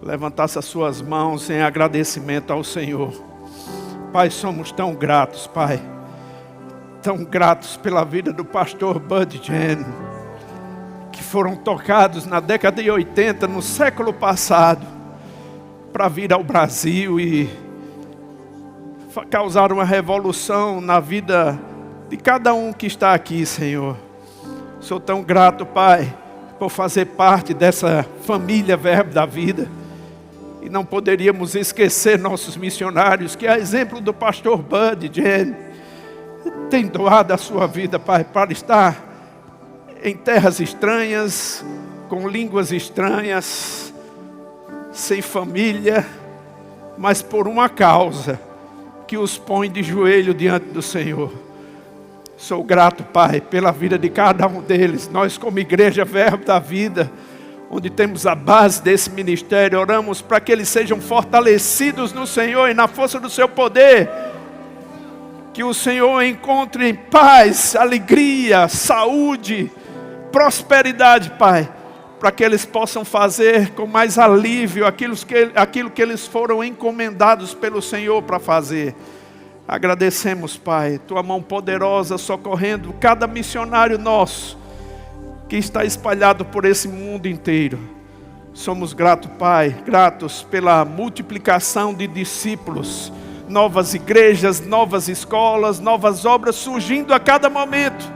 levantasse as suas mãos em agradecimento ao Senhor. Pai, somos tão gratos, Pai. Tão gratos pela vida do pastor Bud Jen, que foram tocados na década de 80, no século passado, para vir ao Brasil e causar uma revolução na vida de cada um que está aqui, Senhor. Sou tão grato, Pai, por fazer parte dessa família Verbo da Vida. E não poderíamos esquecer nossos missionários, que a exemplo do pastor Bud Jen, tem doado a sua vida, Pai, para estar em terras estranhas, com línguas estranhas, sem família, mas por uma causa que os põe de joelho diante do Senhor. Sou grato, Pai, pela vida de cada um deles. Nós, como Igreja Verbo da Vida, onde temos a base desse ministério, oramos para que eles sejam fortalecidos no Senhor e na força do seu poder. Que o Senhor encontre paz, alegria, saúde, prosperidade, Pai, para que eles possam fazer com mais alívio aquilo que eles foram encomendados pelo Senhor para fazer. Agradecemos, Pai, Tua mão poderosa socorrendo cada missionário nosso, que está espalhado por esse mundo inteiro. Somos gratos, Pai, gratos pela multiplicação de discípulos, novas igrejas, novas escolas, novas obras surgindo a cada momento,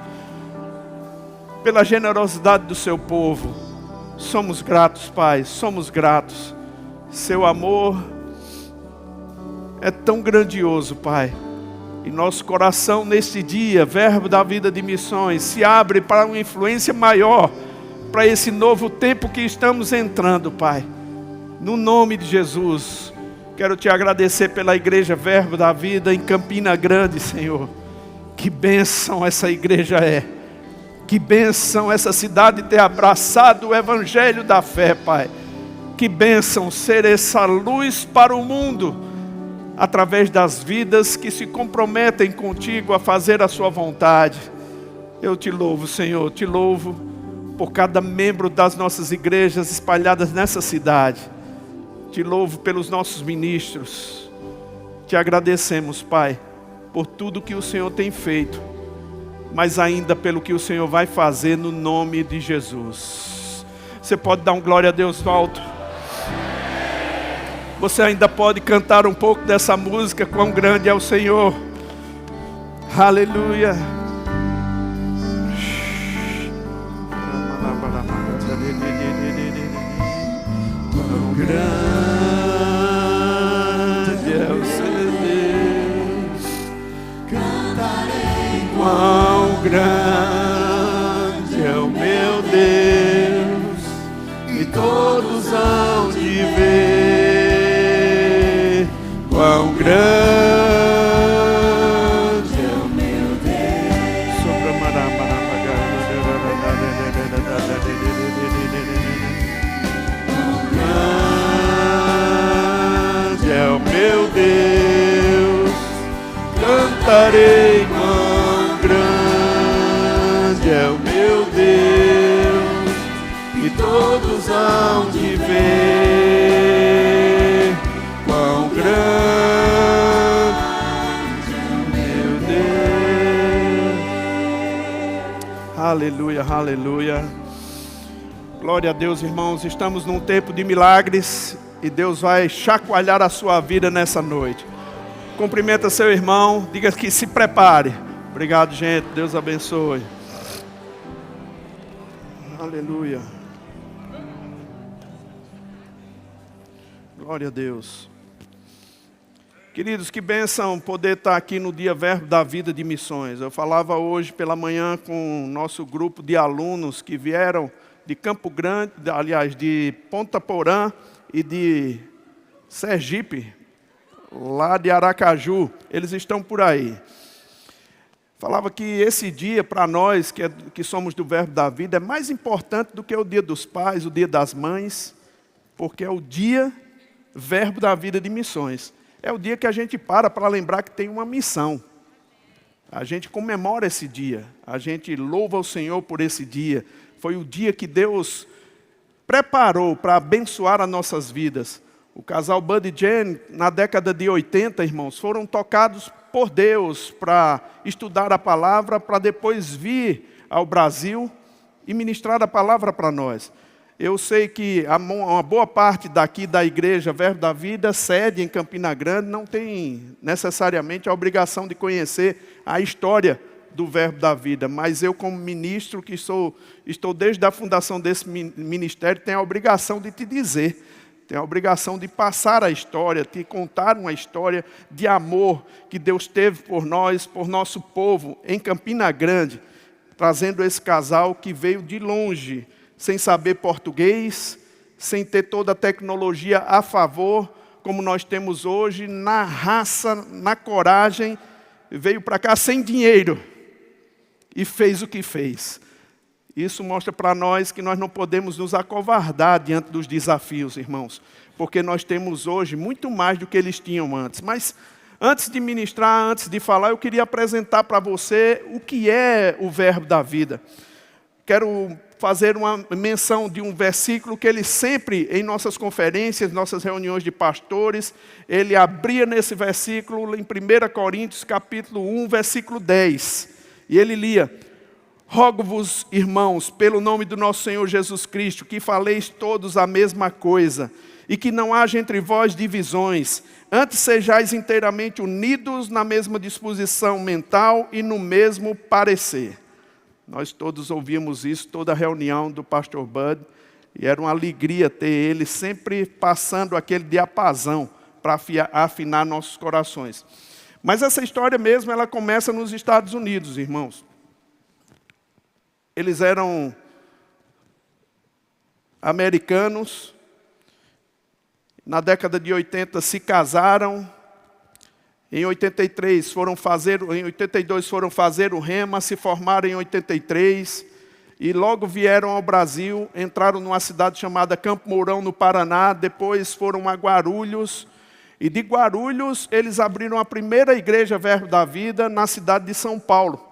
pela generosidade do seu povo. Somos gratos, Pai, somos gratos. Seu amor é tão grandioso, Pai. E nosso coração neste dia, Verbo da Vida de Missões, se abre para uma influência maior, para esse novo tempo que estamos entrando, Pai. No nome de Jesus, quero Te agradecer pela Igreja Verbo da Vida em Campina Grande, Senhor. Que bênção essa igreja é. Que bênção essa cidade ter abraçado o Evangelho da fé, Pai. Que bênção ser essa luz para o mundo, através das vidas que se comprometem contigo a fazer a sua vontade. Eu Te louvo, Senhor, Te louvo por cada membro das nossas igrejas espalhadas nessa cidade. Te louvo pelos nossos ministros. Te agradecemos, Pai, por tudo que o Senhor tem feito, mas ainda pelo que o Senhor vai fazer no nome de Jesus. Você pode dar um glória a Deus alto? Você ainda pode cantar um pouco dessa música, quão grande é o Senhor. Aleluia. Quão grande é o seu Deus. Cantarei. Quão grande é o meu Deus. E todos hão de ver. Quão grande é o meu Deus. Quão grande é o meu Deus. Cantarei, quão grande é o meu Deus. E todos hão de ver. Quão grande. Aleluia, aleluia. Glória a Deus, irmãos. Estamos num tempo de milagres e Deus vai chacoalhar a sua vida nessa noite. Cumprimenta seu irmão, diga que se prepare. Obrigado, gente. Deus abençoe. Aleluia. Glória a Deus. Queridos, que bênção poder estar aqui no dia Verbo da Vida de Missões. Eu falava hoje pela manhã com o nosso grupo de alunos que vieram de Campo Grande, aliás, de Ponta Porã e de Sergipe, lá de Aracaju. Eles estão por aí. Falava que esse dia, para nós que somos do Verbo da Vida, é mais importante do que o dia dos pais, o dia das mães, porque é o dia Verbo da Vida de Missões. É o dia que a gente para lembrar que tem uma missão. A gente comemora esse dia. A gente louva o Senhor por esse dia. Foi o dia que Deus preparou para abençoar as nossas vidas. O casal Bud e Jen, na década de 80, irmãos, foram tocados por Deus para estudar a palavra, para depois vir ao Brasil e ministrar a palavra para nós. Eu sei que uma boa parte daqui da igreja Verbo da Vida, sede em Campina Grande, não tem necessariamente a obrigação de conhecer a história do Verbo da Vida, mas eu, como ministro, que estou desde a fundação desse ministério, tenho a obrigação de te dizer, tenho a obrigação de passar a história, te contar uma história de amor que Deus teve por nós, por nosso povo, em Campina Grande, trazendo esse casal que veio de longe, sem saber português, sem ter toda a tecnologia a favor, como nós temos hoje, na raça, na coragem, veio para cá sem dinheiro e fez o que fez. Isso mostra para nós que nós não podemos nos acovardar diante dos desafios, irmãos, porque nós temos hoje muito mais do que eles tinham antes. Mas antes de ministrar, antes de falar, eu queria apresentar para você o que é o Verbo da Vida. Quero fazer uma menção de um versículo que ele sempre, em nossas conferências, nossas reuniões de pastores, ele abria nesse versículo em 1 Coríntios capítulo 1, versículo 10. E ele lia: rogo-vos, irmãos, pelo nome do nosso Senhor Jesus Cristo, que faleis todos a mesma coisa, e que não haja entre vós divisões, antes sejais inteiramente unidos na mesma disposição mental e no mesmo parecer. Nós todos ouvíamos isso, toda a reunião do pastor Bud, e era uma alegria ter ele sempre passando aquele diapasão para afinar nossos corações. Mas essa história mesmo, ela começa nos Estados Unidos, irmãos. Eles eram americanos, na década de 80 se casaram, em 82 foram fazer o Rema, se formaram em 83, e logo vieram ao Brasil, entraram numa cidade chamada Campo Mourão, no Paraná, depois foram a Guarulhos, e de Guarulhos eles abriram a primeira igreja Verbo da Vida na cidade de São Paulo.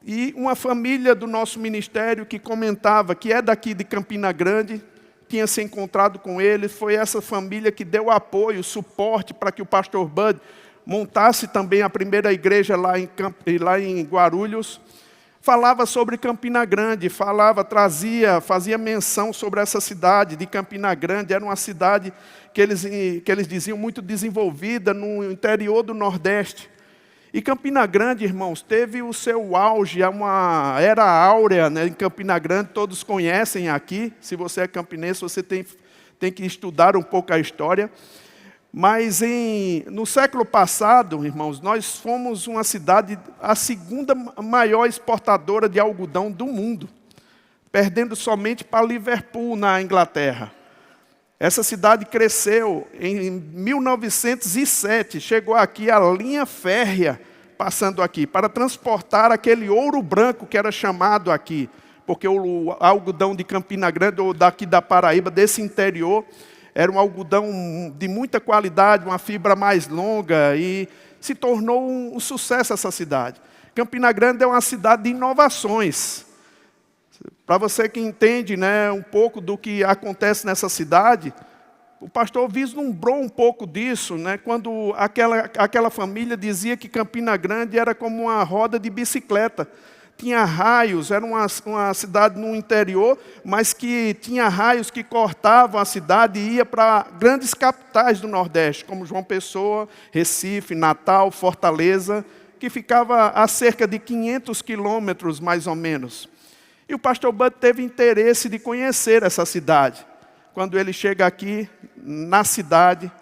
E uma família do nosso ministério que comentava, que é daqui de Campina Grande, tinha se encontrado com ele, foi essa família que deu apoio, suporte para que o pastor Bud montasse também a primeira igreja lá em Guarulhos. Falava sobre Campina Grande, fazia menção sobre essa cidade de Campina Grande. Era uma cidade que eles diziam muito desenvolvida no interior do Nordeste. E Campina Grande, irmãos, teve o seu auge, uma era áurea, né, em Campina Grande, todos conhecem aqui. Se você é campinense, você tem que estudar um pouco a história. Mas no século passado, irmãos, nós fomos uma cidade, a segunda maior exportadora de algodão do mundo, perdendo somente para Liverpool, na Inglaterra. Essa cidade cresceu em 1907, chegou aqui a linha férrea, passando aqui, para transportar aquele ouro branco que era chamado aqui, porque o algodão de Campina Grande, ou daqui da Paraíba, desse interior, era um algodão de muita qualidade, uma fibra mais longa, e se tornou um sucesso essa cidade. Campina Grande é uma cidade de inovações. Para você que entende, né, um pouco do que acontece nessa cidade, o pastor vislumbrou um pouco disso, né, quando aquela família dizia que Campina Grande era como uma roda de bicicleta. Tinha raios, era uma cidade no interior, mas que tinha raios que cortavam a cidade e ia para grandes capitais do Nordeste, como João Pessoa, Recife, Natal, Fortaleza, que ficava a cerca de 500 quilômetros, mais ou menos. E o pastor Bud teve interesse de conhecer essa cidade. Quando ele chega aqui, na cidade,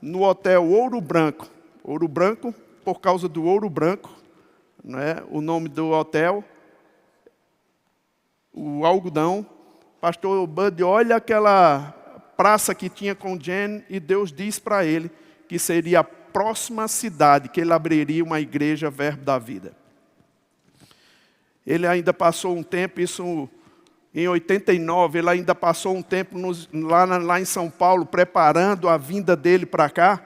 no hotel Ouro Branco. Ouro Branco, por causa do ouro branco, né, o nome do hotel, o algodão. Pastor Bud olha aquela praça que tinha com Jen e Deus diz para ele que seria a próxima cidade que ele abriria uma igreja Verbo da Vida. Ele ainda passou um tempo, isso em 89, ele ainda passou um tempo lá em São Paulo, preparando a vinda dele para cá.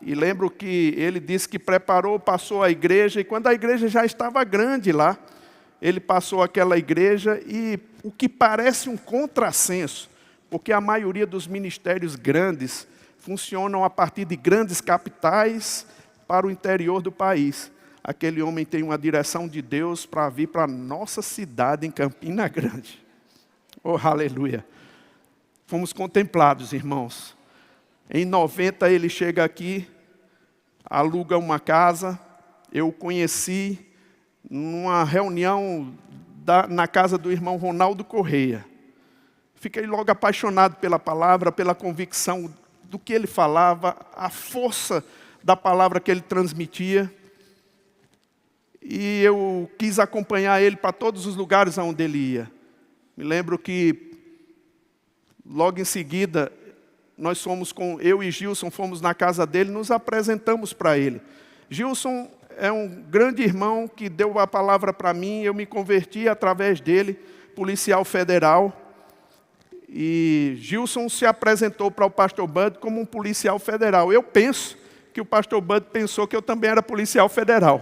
E lembro que ele disse que passou a igreja, e quando a igreja já estava grande lá, ele passou aquela igreja e o que parece um contrassenso, porque a maioria dos ministérios grandes funcionam a partir de grandes capitais para o interior do país. Aquele homem tem uma direção de Deus para vir para a nossa cidade, em Campina Grande. Oh, aleluia! Fomos contemplados, irmãos. Em 90 ele chega aqui, aluga uma casa. Eu o conheci numa reunião na casa do irmão Ronaldo Correia. Fiquei logo apaixonado pela palavra, pela convicção do que ele falava, a força da palavra que ele transmitia. E eu quis acompanhar ele para todos os lugares aonde ele ia. Me lembro que, logo em seguida, eu e Gilson fomos na casa dele, nos apresentamos para ele. Gilson é um grande irmão que deu a palavra para mim, eu me converti através dele, policial federal. E Gilson se apresentou para o pastor Bud como um policial federal. Eu penso que o pastor Bud pensou que eu também era policial federal.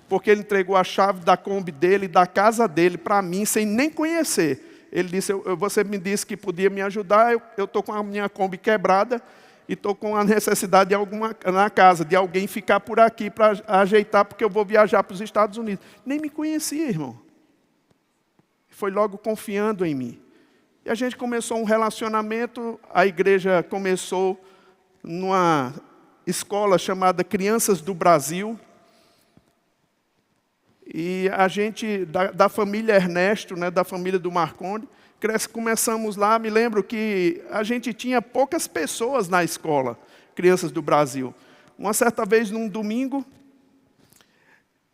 Porque ele entregou a chave da Kombi dele, da casa dele, para mim, sem nem conhecer. Ele disse, você me disse que podia me ajudar, eu estou com a minha Kombi quebrada e estou com a necessidade na casa, de alguém ficar por aqui para ajeitar, porque eu vou viajar para os Estados Unidos. Nem me conhecia, irmão. Foi logo confiando em mim. E a gente começou um relacionamento, a igreja começou numa escola chamada Crianças do Brasil. E a gente, da família Ernesto, né, da família do Marconde, começamos lá. Me lembro que a gente tinha poucas pessoas na escola, Crianças do Brasil. Uma certa vez, num domingo,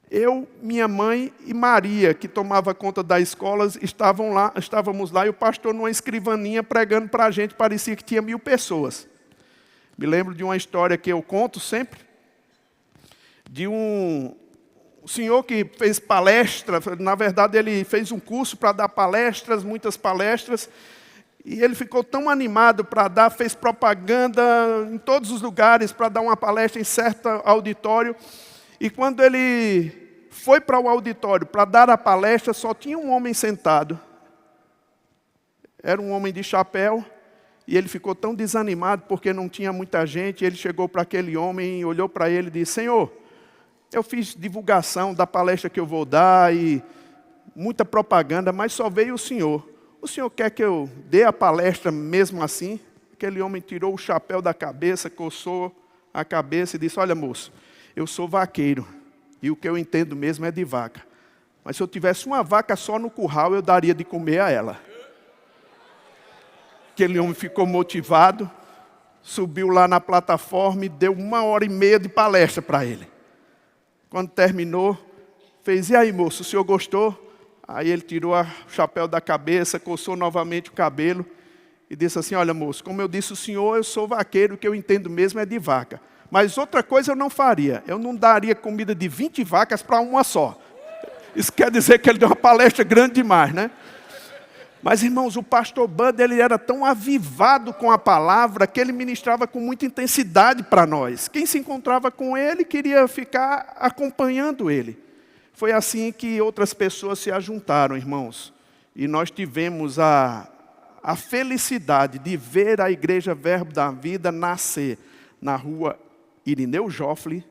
eu, minha mãe e Maria, que tomava conta da escola, estávamos lá, e o pastor numa escrivaninha pregando para a gente, parecia que tinha 1000 pessoas. Me lembro de uma história que eu conto sempre, de um senhor que fez palestra. Na verdade ele fez um curso para dar palestras, muitas palestras, e ele ficou tão animado para dar, fez propaganda em todos os lugares para dar uma palestra em certo auditório, e quando ele foi para o auditório para dar a palestra, só tinha um homem sentado. Era um homem de chapéu, e ele ficou tão desanimado porque não tinha muita gente. Ele chegou para aquele homem, olhou para ele e disse, Senhor, eu fiz divulgação da palestra que eu vou dar e muita propaganda, mas só veio o senhor. O senhor quer que eu dê a palestra mesmo assim? Aquele homem tirou o chapéu da cabeça, coçou a cabeça e disse, olha moço, eu sou vaqueiro e o que eu entendo mesmo é de vaca. Mas se eu tivesse uma vaca só no curral, eu daria de comer a ela. Aquele homem ficou motivado, subiu lá na plataforma e deu 1h30 de palestra para ele. Quando terminou, fez, e aí moço, o senhor gostou? Aí ele tirou o chapéu da cabeça, coçou novamente o cabelo e disse assim, olha moço, como eu disse ao senhor, eu sou vaqueiro, o que eu entendo mesmo é de vaca. Mas outra coisa eu não faria, eu não daria comida de 20 vacas para uma só. Isso quer dizer que ele deu uma palestra grande demais, né? Mas, irmãos, o pastor Bud, ele era tão avivado com a palavra que ele ministrava com muita intensidade para nós. Quem se encontrava com ele queria ficar acompanhando ele. Foi assim que outras pessoas se ajuntaram, irmãos. E nós tivemos a felicidade de ver a Igreja Verbo da Vida nascer na rua Irineu Joffre,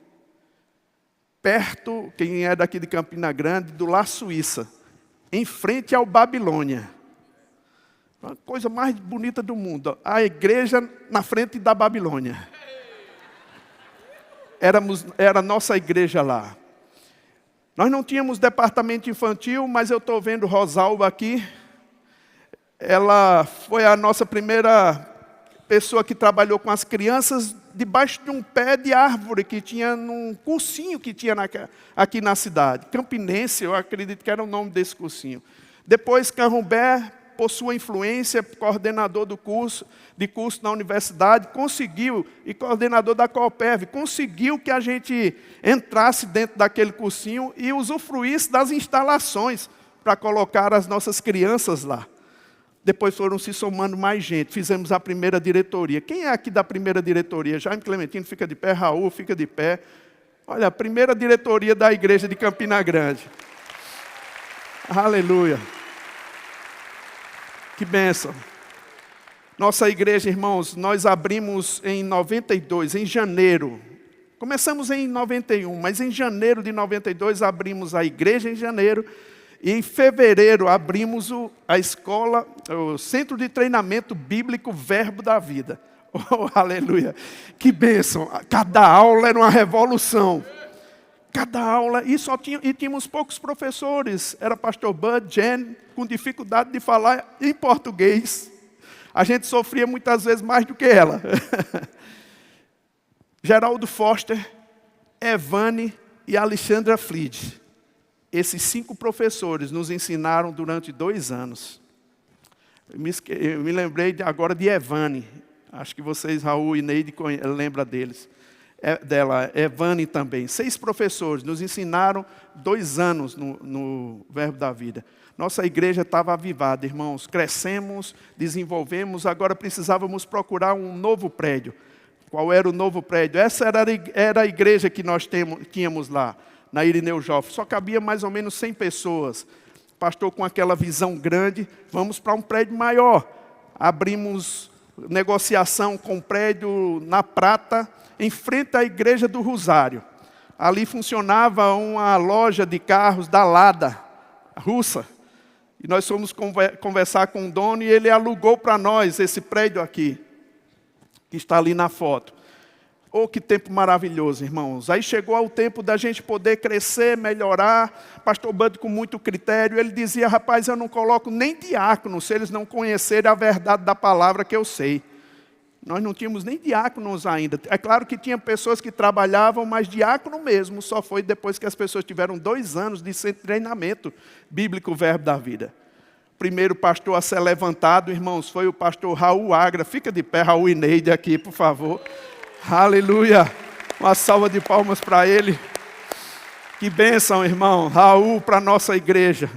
perto, quem é daqui de Campina Grande, do La Suíça, em frente ao Babilônia. A coisa mais bonita do mundo, a igreja na frente da Babilônia. Era a nossa igreja lá. Nós não tínhamos departamento infantil, mas eu estou vendo Rosalba aqui. Ela foi a nossa primeira pessoa que trabalhou com as crianças debaixo de um pé de árvore que tinha num cursinho que tinha aqui na cidade. Campinense, eu acredito que era o nome desse cursinho. Depois, Canrumbé, por sua influência, coordenador de curso na universidade, conseguiu, e coordenador da Coperv, conseguiu que a gente entrasse dentro daquele cursinho e usufruísse das instalações para colocar as nossas crianças lá. Depois foram se somando mais gente, fizemos a primeira diretoria. Quem é aqui da primeira diretoria? Jaime Clementino fica de pé, Raul fica de pé. Olha, a primeira diretoria da igreja de Campina Grande. Aleluia. Que bênção. Nossa igreja, irmãos, nós abrimos em 92, em janeiro. Começamos em 91, mas em janeiro de 92 abrimos a igreja em janeiro. E em fevereiro abrimos a escola, o Centro de Treinamento Bíblico Verbo da Vida. Oh, aleluia. Que bênção. Cada aula era uma revolução. Cada aula, e tínhamos poucos professores. Era pastor Bud, Jen, com dificuldade de falar em português. A gente sofria muitas vezes mais do que ela. Geraldo Foster, Evane e Alexandra Flid. Esses 5 professores nos ensinaram durante 2 anos. Eu me lembrei agora de Evane. Acho que vocês, Raul e Neide, lembram dela. Evane também. 6 professores nos ensinaram 2 anos no Verbo da Vida. Nossa igreja estava avivada, irmãos. Crescemos, desenvolvemos, agora precisávamos procurar um novo prédio. Qual era o novo prédio? Essa era a igreja que nós tínhamos lá, na Irineu Joffre. Só cabia mais ou menos 100 pessoas. Pastor com aquela visão grande, vamos para um prédio maior. Abrimos negociação com um prédio na Prata, em frente à igreja do Rosário. Ali funcionava uma loja de carros da Lada, russa. E nós fomos conversar com o dono e ele alugou para nós esse prédio aqui, que está ali na foto. Oh, que tempo maravilhoso, irmãos. Aí chegou o tempo da gente poder crescer, melhorar. Pastor Bud, com muito critério, ele dizia, rapaz, eu não coloco nem diácono se eles não conhecerem a verdade da palavra que eu sei. Nós não tínhamos nem diáconos ainda. É claro que tinha pessoas que trabalhavam, mas diácono mesmo só foi depois que as pessoas tiveram 2 anos de treinamento bíblico Verbo da Vida. O primeiro pastor a ser levantado, irmãos, foi o pastor Raul Agra. Fica de pé, Raul e Neide aqui, por favor. Aleluia. Uma salva de palmas para ele. Que bênção, irmão. Raul para a nossa igreja.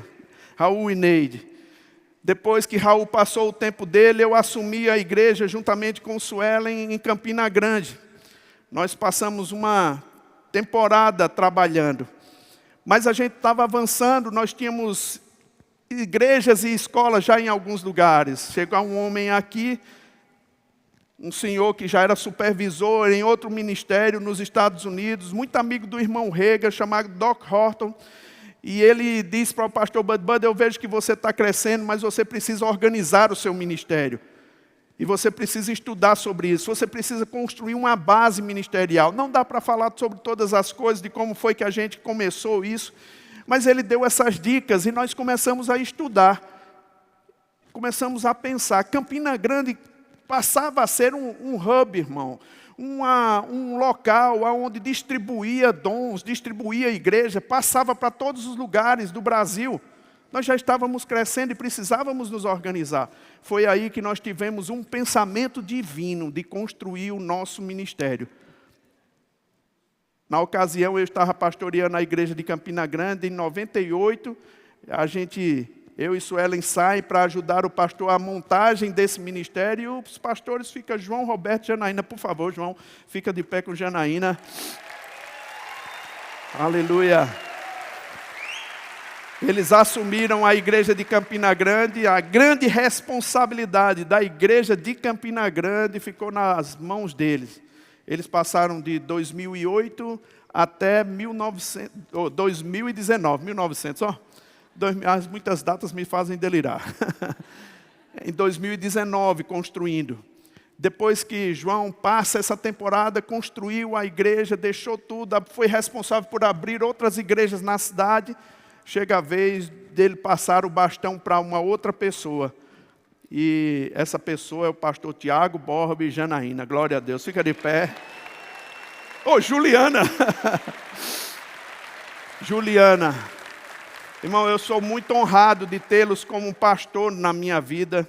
Raul e Neide. Depois que Raul passou o tempo dele, eu assumi a igreja juntamente com o Suelen em Campina Grande. Nós passamos uma temporada trabalhando. Mas a gente estava avançando, nós tínhamos igrejas e escolas já em alguns lugares. Chegou um homem aqui, um senhor que já era supervisor em outro ministério nos Estados Unidos, muito amigo do irmão Rega, chamado Doc Horton. E ele disse para o pastor Bud, eu vejo que você está crescendo, mas você precisa organizar o seu ministério. E você precisa estudar sobre isso. Você precisa construir uma base ministerial. Não dá para falar sobre todas as coisas, de como foi que a gente começou isso. Mas ele deu essas dicas e nós começamos a estudar. Começamos a pensar. Campina Grande passava a ser um hub, irmão. Um local onde distribuía dons, distribuía igreja, passava para todos os lugares do Brasil. Nós já estávamos crescendo e precisávamos nos organizar. Foi aí que nós tivemos um pensamento divino de construir o nosso ministério. Na ocasião, eu estava pastoreando a igreja de Campina Grande, em 98, eu e Suelen saem para ajudar o pastor a montagem desse ministério. E os pastores ficam João, Roberto e Janaína. Por favor, João, fica de pé com Janaína. Aleluia. Eles assumiram a igreja de Campina Grande. A grande responsabilidade da igreja de Campina Grande ficou nas mãos deles. Eles passaram de 2008 até 2019. 1900, ó. Muitas datas me fazem delirar. Em 2019, construindo. Depois que João passa essa temporada, construiu a igreja, deixou tudo, foi responsável por abrir outras igrejas na cidade. Chega a vez dele passar o bastão para uma outra pessoa. E essa pessoa é o pastor Tiago Borba e Janaína. Glória a Deus. Fica de pé. Ô, Juliana. Juliana. Irmão, eu sou muito honrado de tê-los como pastor na minha vida,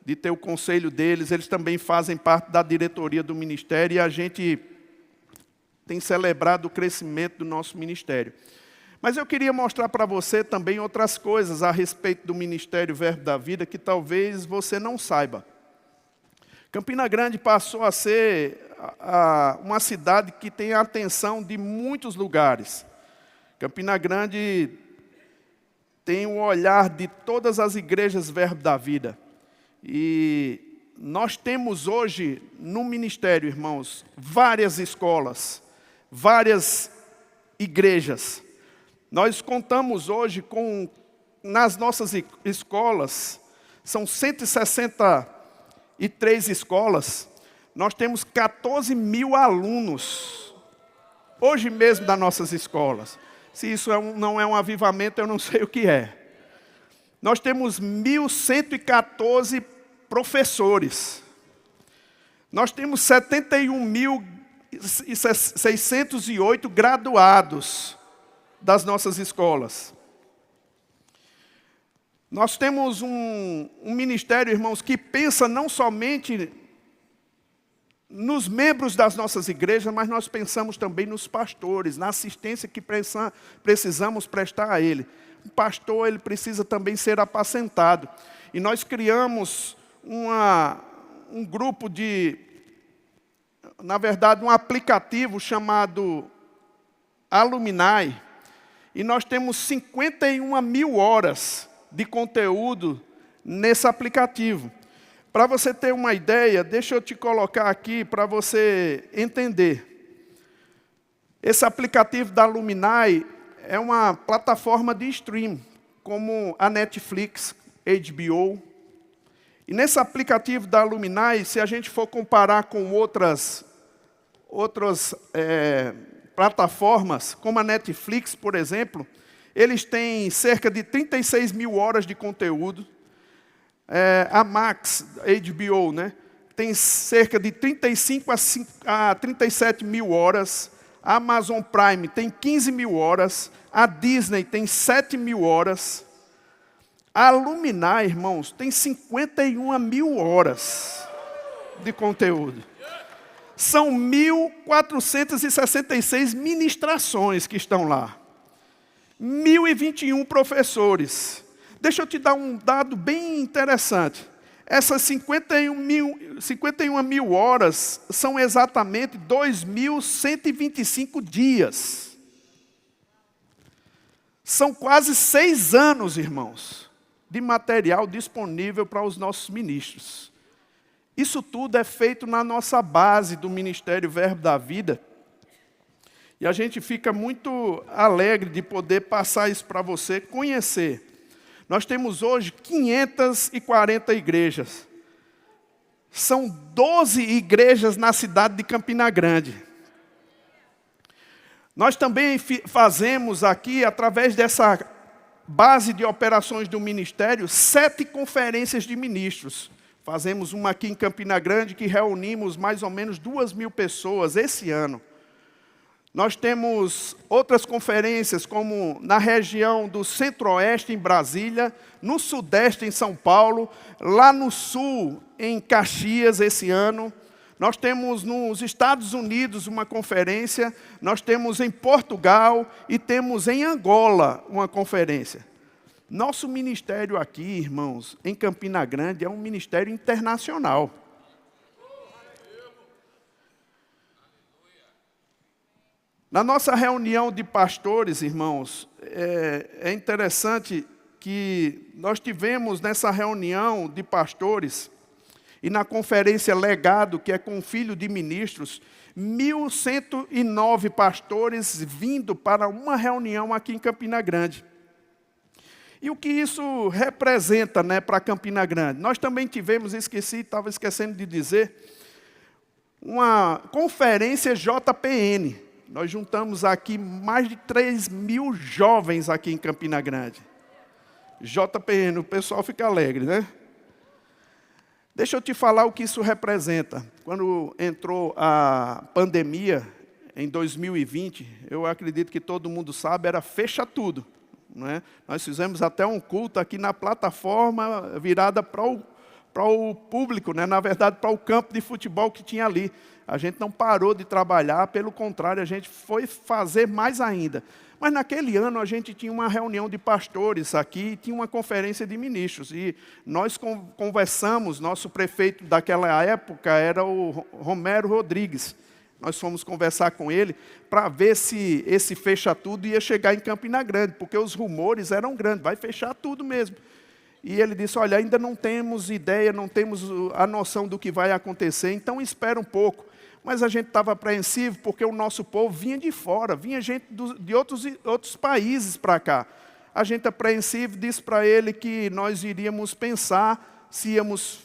de ter o conselho deles. Eles também fazem parte da diretoria do ministério e a gente tem celebrado o crescimento do nosso ministério. Mas eu queria mostrar para você também outras coisas a respeito do Ministério Verbo da Vida que talvez você não saiba. Campina Grande passou a ser uma cidade que tem a atenção de muitos lugares. Campina Grande tem o olhar de todas as igrejas Verbo da Vida. E nós temos hoje no ministério, irmãos, várias escolas, várias igrejas. Nós contamos hoje com, nas nossas escolas, são 163 escolas, nós temos 14 mil alunos, hoje mesmo, das nossas escolas. Se isso não é um avivamento, eu não sei o que é. Nós temos 1.114 professores. Nós temos 71.608 graduados das nossas escolas. Nós temos um ministério, irmãos, que pensa não somente nos membros das nossas igrejas, mas nós pensamos também nos pastores, na assistência que precisamos prestar a ele. O pastor, ele precisa também ser apacentado. E nós criamos um grupo na verdade, um aplicativo chamado Alumni. E nós temos 51 mil horas de conteúdo nesse aplicativo. Para você ter uma ideia, deixa eu te colocar aqui para você entender. Esse aplicativo da Alumni é uma plataforma de stream, como a Netflix, HBO. E nesse aplicativo da Alumni, se a gente for comparar com outras plataformas, como a Netflix, por exemplo, eles têm cerca de 36 mil horas de conteúdo. A Max, HBO, né, tem cerca de 35 a 37 mil horas. A Amazon Prime tem 15 mil horas. A Disney tem 7 mil horas. A Alumni, irmãos, tem 51 mil horas de conteúdo. São 1.466 ministrações que estão lá. 1.021 professores. Deixa eu te dar um dado bem interessante. Essas 51 mil horas são exatamente 2.125 dias. São quase 6 anos, irmãos, de material disponível para os nossos ministros. Isso tudo é feito na nossa base do Ministério Verbo da Vida. E a gente fica muito alegre de poder passar isso para você conhecer. Nós temos hoje 540 igrejas. São 12 igrejas na cidade de Campina Grande. Nós também fazemos aqui, através dessa base de operações do ministério, 7 conferências de ministros. Fazemos uma aqui em Campina Grande, que reunimos mais ou menos 2.000 pessoas esse ano. Nós temos outras conferências, como na região do Centro-Oeste, em Brasília, no Sudeste, em São Paulo, lá no Sul, em Caxias, esse ano. Nós temos nos Estados Unidos uma conferência, nós temos em Portugal e temos em Angola uma conferência. Nosso ministério aqui, irmãos, em Campina Grande, é um ministério internacional. Na nossa reunião de pastores, irmãos, é interessante que nós tivemos nessa reunião de pastores, e na conferência Legado, que é com o filho de ministros, 1.109 pastores vindo para uma reunião aqui em Campina Grande. E o que isso representa, né, para Campina Grande? Nós também tivemos, estava esquecendo de dizer, uma conferência JPN. Nós juntamos aqui mais de 3.000 jovens aqui em Campina Grande. JPN, o pessoal fica alegre, né? Deixa eu te falar o que isso representa. Quando entrou a pandemia, em 2020, eu acredito que todo mundo sabe, era fecha tudo. Não é? Nós fizemos até um culto aqui na plataforma virada para o público, né? Na verdade, para o campo de futebol que tinha ali. A gente não parou de trabalhar, pelo contrário, a gente foi fazer mais ainda. Mas naquele ano a gente tinha uma reunião de pastores aqui, tinha uma conferência de ministros. E nós conversamos, nosso prefeito daquela época era o Romero Rodrigues. Nós fomos conversar com ele para ver se esse fecha tudo ia chegar em Campina Grande, porque os rumores eram grandes, vai fechar tudo mesmo. E ele disse, olha, ainda não temos ideia, não temos a noção do que vai acontecer, então espera um pouco. Mas a gente estava apreensivo porque o nosso povo vinha de fora, vinha gente de outros países para cá. A gente apreensivo disse para ele que nós iríamos pensar se íamos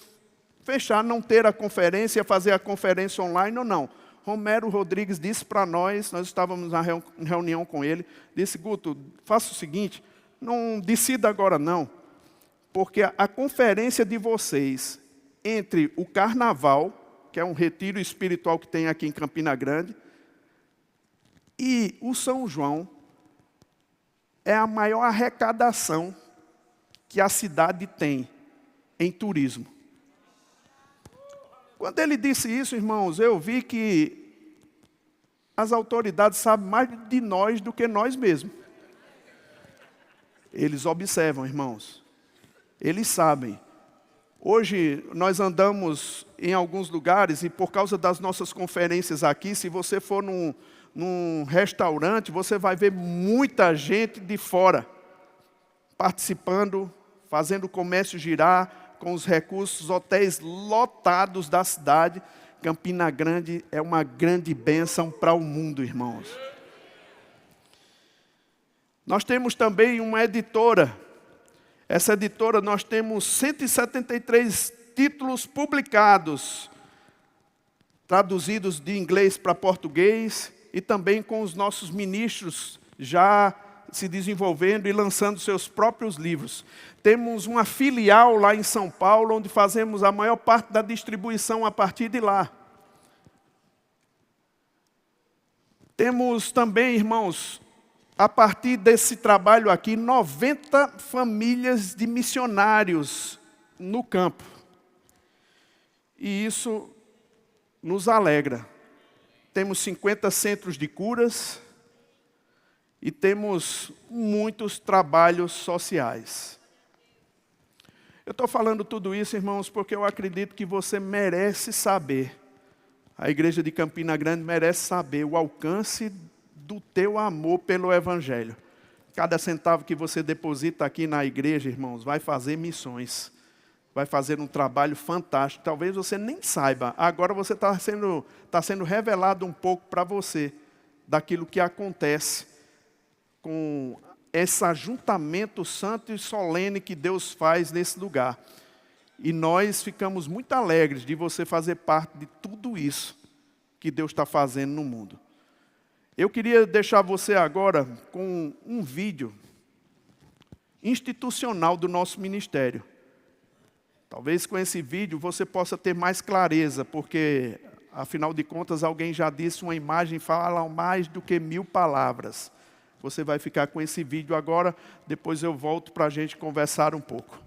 fechar, não ter a conferência, fazer a conferência online ou não. Romero Rodrigues disse para nós estávamos na reunião com ele, disse, Guto, faça o seguinte, não decida agora não, porque a conferência de vocês entre o carnaval, que é um retiro espiritual que tem aqui em Campina Grande, e o São João, é a maior arrecadação que a cidade tem em turismo. Quando ele disse isso, irmãos, eu vi que as autoridades sabem mais de nós do que nós mesmos. Eles observam, irmãos. Eles sabem. Hoje nós andamos em alguns lugares e por causa das nossas conferências aqui, se você for num restaurante, você vai ver muita gente de fora participando, fazendo o comércio girar, com os recursos, hotéis lotados da cidade. Campina Grande é uma grande bênção para o mundo, irmãos. Nós temos também uma editora. Essa editora, nós temos 173 títulos publicados, traduzidos de inglês para português, e também com os nossos ministros já se desenvolvendo e lançando seus próprios livros. Temos uma filial lá em São Paulo, onde fazemos a maior parte da distribuição a partir de lá. Temos também, irmãos, a partir desse trabalho aqui, 90 famílias de missionários no campo. E isso nos alegra. Temos 50 centros de curas e temos muitos trabalhos sociais. Eu estou falando tudo isso, irmãos, porque eu acredito que você merece saber. A igreja de Campina Grande merece saber o alcance do teu amor pelo Evangelho. Cada centavo que você deposita aqui na igreja, irmãos, vai fazer missões. Vai fazer um trabalho fantástico. Talvez você nem saiba. Agora você está sendo revelado um pouco para você daquilo que acontece com esse ajuntamento santo e solene que Deus faz nesse lugar. E nós ficamos muito alegres de você fazer parte de tudo isso que Deus está fazendo no mundo. Eu queria deixar você agora com um vídeo institucional do nosso ministério. Talvez com esse vídeo você possa ter mais clareza, porque, afinal de contas, alguém já disse, uma imagem fala mais do que 1000 palavras. Você vai ficar com esse vídeo agora, depois eu volto para a gente conversar um pouco.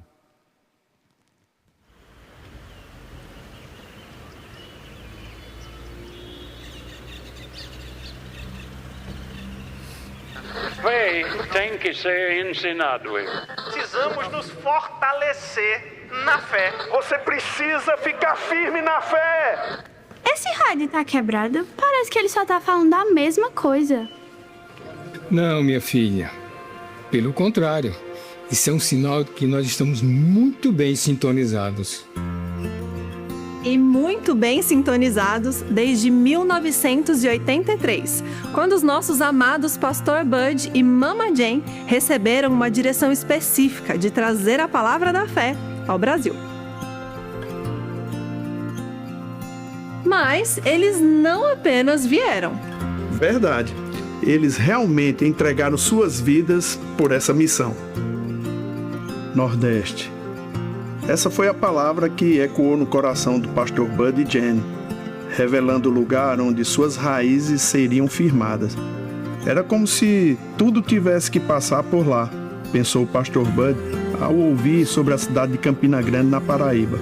Fé tem que ser ensinado. Precisamos nos fortalecer na fé. Você precisa ficar firme na fé. Esse rádio tá quebrado? Parece que ele só tá falando a mesma coisa. Não, minha filha. Pelo contrário. Isso é um sinal de que nós estamos muito bem sintonizados. E muito bem sintonizados desde 1983, quando os nossos amados Pastor Bud e Mama Jane receberam uma direção específica de trazer a palavra da fé ao Brasil. Mas eles não apenas vieram. Verdade. Eles realmente entregaram suas vidas por essa missão. Nordeste. Essa foi a palavra que ecoou no coração do pastor Bud e Jane, revelando o lugar onde suas raízes seriam firmadas. Era como se tudo tivesse que passar por lá, pensou o pastor Bud ao ouvir sobre a cidade de Campina Grande, na Paraíba.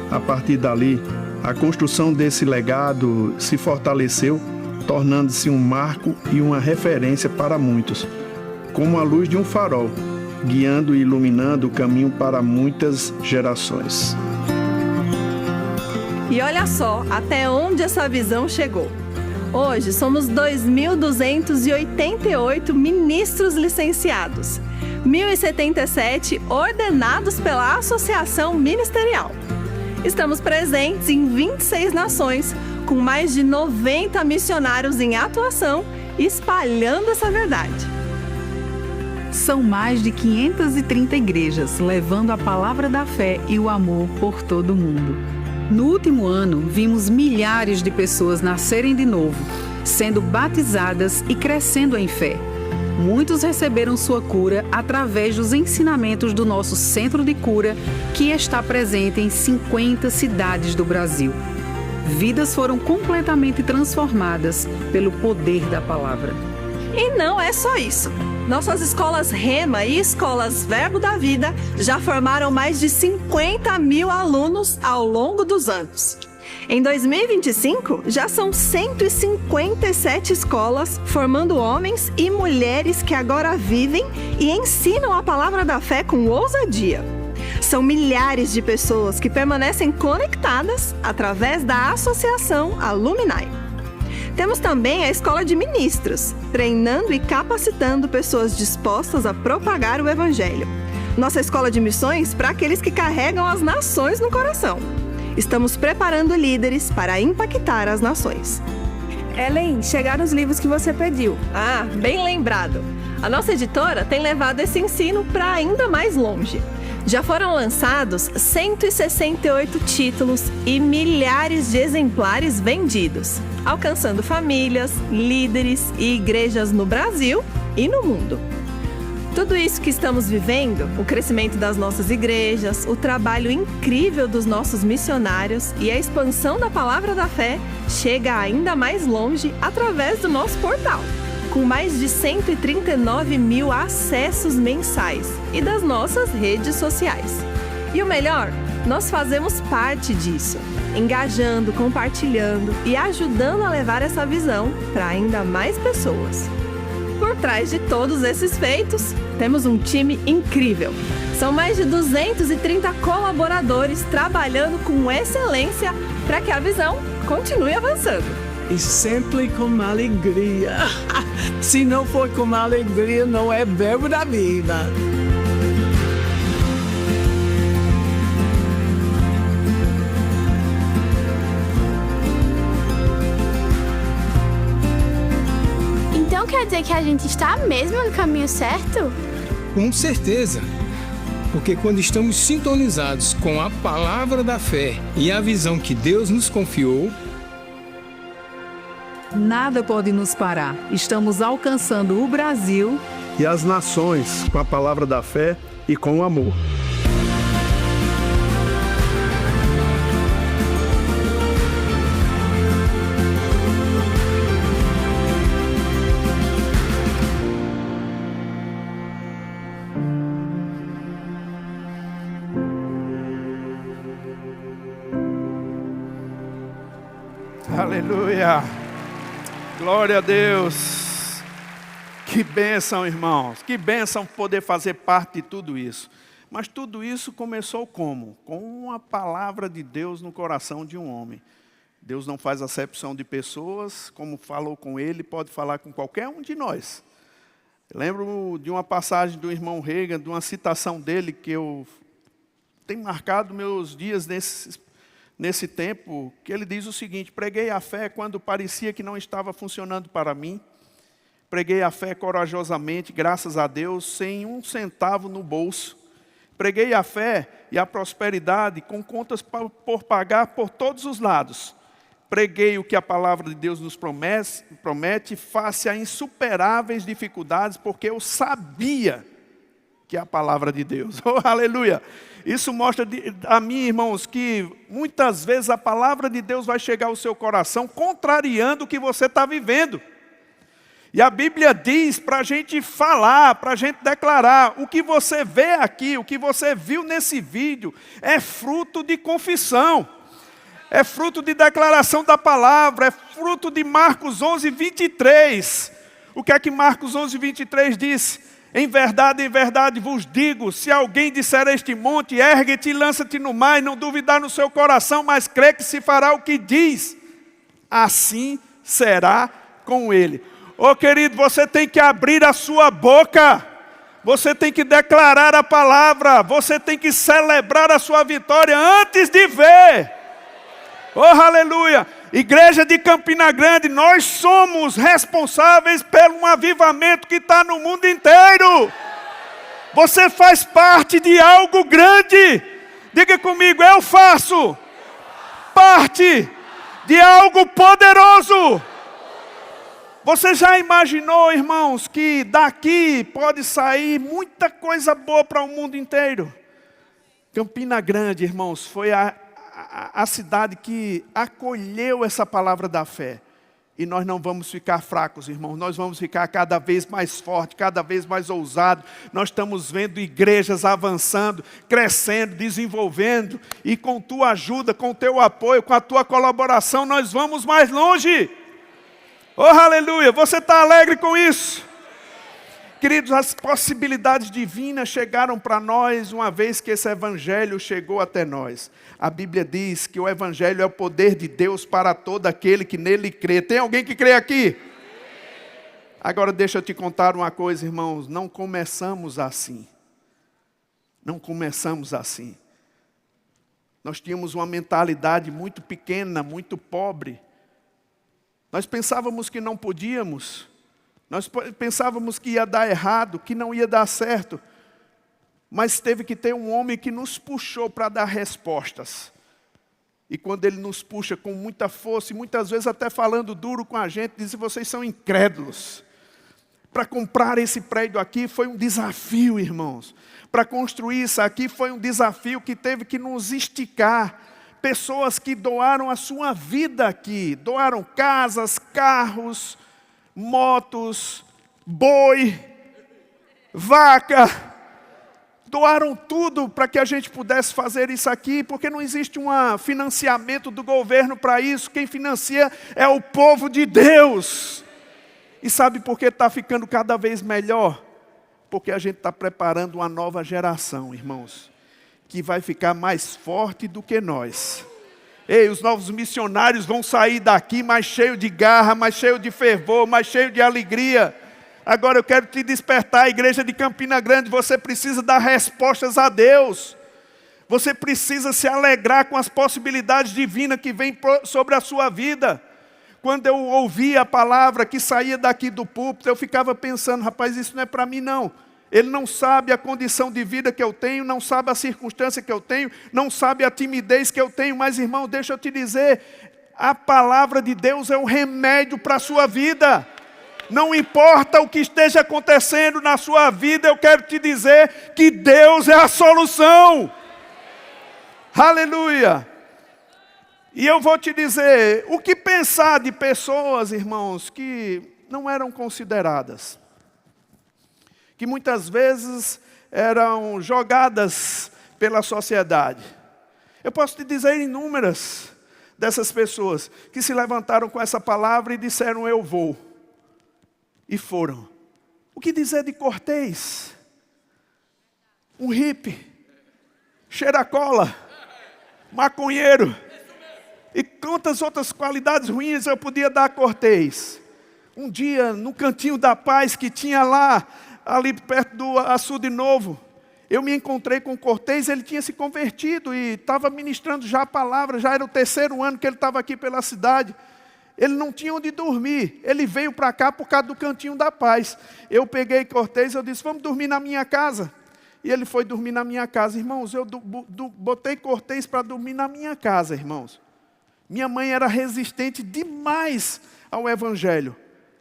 A partir dali, a construção desse legado se fortaleceu, tornando-se um marco e uma referência para muitos, como a luz de um farol, guiando e iluminando o caminho para muitas gerações. E olha só até onde essa visão chegou. Hoje somos 2.288 ministros licenciados, 1.077 ordenados pela Associação Ministerial. Estamos presentes em 26 nações, com mais de 90 missionários em atuação, espalhando essa verdade. São mais de 530 igrejas, levando a palavra da fé e o amor por todo o mundo. No último ano, vimos milhares de pessoas nascerem de novo, sendo batizadas e crescendo em fé. Muitos receberam sua cura através dos ensinamentos do nosso centro de cura, que está presente em 50 cidades do Brasil. Vidas foram completamente transformadas pelo poder da palavra. E não é só isso. Nossas escolas Rema e escolas Verbo da Vida já formaram mais de 50 mil alunos ao longo dos anos. Em 2025, já são 157 escolas formando homens e mulheres que agora vivem e ensinam a palavra da fé com ousadia. São milhares de pessoas que permanecem conectadas através da Associação Alumni. Temos também a Escola de Ministros, treinando e capacitando pessoas dispostas a propagar o Evangelho. Nossa escola de missões para aqueles que carregam as nações no coração. Estamos preparando líderes para impactar as nações. Ellen, chegaram os livros que você pediu. Ah, bem lembrado! A nossa editora tem levado esse ensino para ainda mais longe. Já foram lançados 168 títulos e milhares de exemplares vendidos, alcançando famílias, líderes e igrejas no Brasil e no mundo. Tudo isso que estamos vivendo, o crescimento das nossas igrejas, o trabalho incrível dos nossos missionários e a expansão da palavra da fé, chega ainda mais longe através do nosso portal, com mais de 139 mil acessos mensais e das nossas redes sociais. E o melhor, nós fazemos parte disso, engajando, compartilhando e ajudando a levar essa visão para ainda mais pessoas. Por trás de todos esses feitos, temos um time incrível. São mais de 230 colaboradores trabalhando com excelência para que a visão continue avançando. E sempre com alegria. Se não for com alegria, não é verbo da vida. Então quer dizer que a gente está mesmo no caminho certo? Com certeza. Porque quando estamos sintonizados com a palavra da fé e a visão que Deus nos confiou, Nada pode nos parar. Estamos alcançando o Brasil E as nações com a palavra da fé e com o amor. Aleluia! Glória a Deus! Que bênção, irmãos! Que bênção poder fazer parte de tudo isso. Mas tudo isso começou como? Com uma palavra de Deus no coração de um homem. Deus não faz acepção de pessoas, como falou com ele, pode falar com qualquer um de nós. Eu lembro de uma passagem do irmão Reagan, de uma citação dele que eu tenho marcado meus dias nesse tempo, que ele diz o seguinte: preguei a fé quando parecia que não estava funcionando para mim. Preguei a fé corajosamente, graças a Deus, sem um centavo no bolso. Preguei a fé e a prosperidade com contas por pagar por todos os lados. Preguei o que a palavra de Deus nos promete face a insuperáveis dificuldades, porque eu sabia que é a palavra de Deus. Oh, aleluia! Isso mostra a mim, irmãos, que muitas vezes a palavra de Deus vai chegar ao seu coração contrariando o que você está vivendo. E a Bíblia diz para a gente falar, para a gente declarar: o que você vê aqui, o que você viu nesse vídeo, é fruto de confissão. É fruto de declaração da palavra, é fruto de Marcos 11, 23. O que é que Marcos 11, 23 diz? Em verdade vos digo, se alguém disser a este monte, ergue-te e lança-te no mar, e não duvidar no seu coração, mas crê que se fará o que diz, assim será com ele. Ô querido, você tem que abrir a sua boca. Você tem que declarar a palavra. Você tem que celebrar a sua vitória antes de ver. Oh, aleluia! Igreja de Campina Grande, nós somos responsáveis pelo avivamento que está no mundo inteiro. Você faz parte de algo grande. Diga comigo, eu faço parte de algo poderoso. Você já imaginou, irmãos, que daqui pode sair muita coisa boa para o mundo inteiro? Campina Grande, irmãos, foi a cidade que acolheu essa palavra da fé. E nós não vamos ficar fracos, irmãos. Nós vamos ficar cada vez mais forte, cada vez mais ousado. Nós estamos vendo igrejas avançando, crescendo, desenvolvendo. E com tua ajuda, com teu apoio, com a tua colaboração, nós vamos mais longe. Oh, aleluia! Você está alegre com isso? Queridos, as possibilidades divinas chegaram para nós uma vez que esse evangelho chegou até nós. A Bíblia diz que o evangelho é o poder de Deus para todo aquele que nele crê. Tem alguém que crê aqui? Agora deixa eu te contar uma coisa, irmãos. Não começamos assim. Não começamos assim. Nós tínhamos uma mentalidade muito pequena, muito pobre. Nós pensávamos que não podíamos. Nós pensávamos que ia dar errado, que não ia dar certo. Mas teve que ter um homem que nos puxou para dar respostas. E quando ele nos puxa com muita força, e muitas vezes até falando duro com a gente, diz: vocês são incrédulos. Para comprar esse prédio aqui foi um desafio, irmãos. Para construir isso aqui foi um desafio que teve que nos esticar. Pessoas que doaram a sua vida aqui, doaram casas, carros, motos, boi, vaca, doaram tudo para que a gente pudesse fazer isso aqui, porque não existe um financiamento do governo para isso. Quem financia é o povo de Deus. E sabe por que está ficando cada vez melhor? Porque a gente está preparando uma nova geração, irmãos, que vai ficar mais forte do que nós. Ei, os novos missionários vão sair daqui mais cheio de garra, mais cheio de fervor, mais cheio de alegria. Agora eu quero te despertar, a igreja de Campina Grande, você precisa dar respostas a Deus. Você precisa se alegrar com as possibilidades divinas que vêm sobre a sua vida. Quando eu ouvia a palavra que saía daqui do púlpito, eu ficava pensando: rapaz, isso não é para mim não. Ele não sabe a condição de vida que eu tenho, não sabe a circunstância que eu tenho, não sabe a timidez que eu tenho. Mas, irmão, deixa eu te dizer, a palavra de Deus é um remédio para a sua vida. Não importa o que esteja acontecendo na sua vida, eu quero te dizer que Deus é a solução. Aleluia! E eu vou te dizer, o que pensar de pessoas, irmãos, que não eram consideradas, que muitas vezes eram jogadas pela sociedade. Eu posso te dizer inúmeras dessas pessoas que se levantaram com essa palavra e disseram: eu vou. E foram. O que dizer de Cortez? Um hippie, cheira-cola, maconheiro. E quantas outras qualidades ruins eu podia dar a Cortez? Um dia, no Cantinho da Paz que tinha lá, ali perto do Açude Novo, eu me encontrei com Cortez. Ele tinha se convertido e estava ministrando já a palavra, já era o 3º ano que ele estava aqui pela cidade. Ele não tinha onde dormir, ele veio para cá por causa do Cantinho da Paz. Eu peguei Cortez, eu disse: vamos dormir na minha casa. E ele foi dormir na minha casa. Irmãos, eu botei Cortez para dormir na minha casa, irmãos. Minha mãe era resistente demais ao evangelho.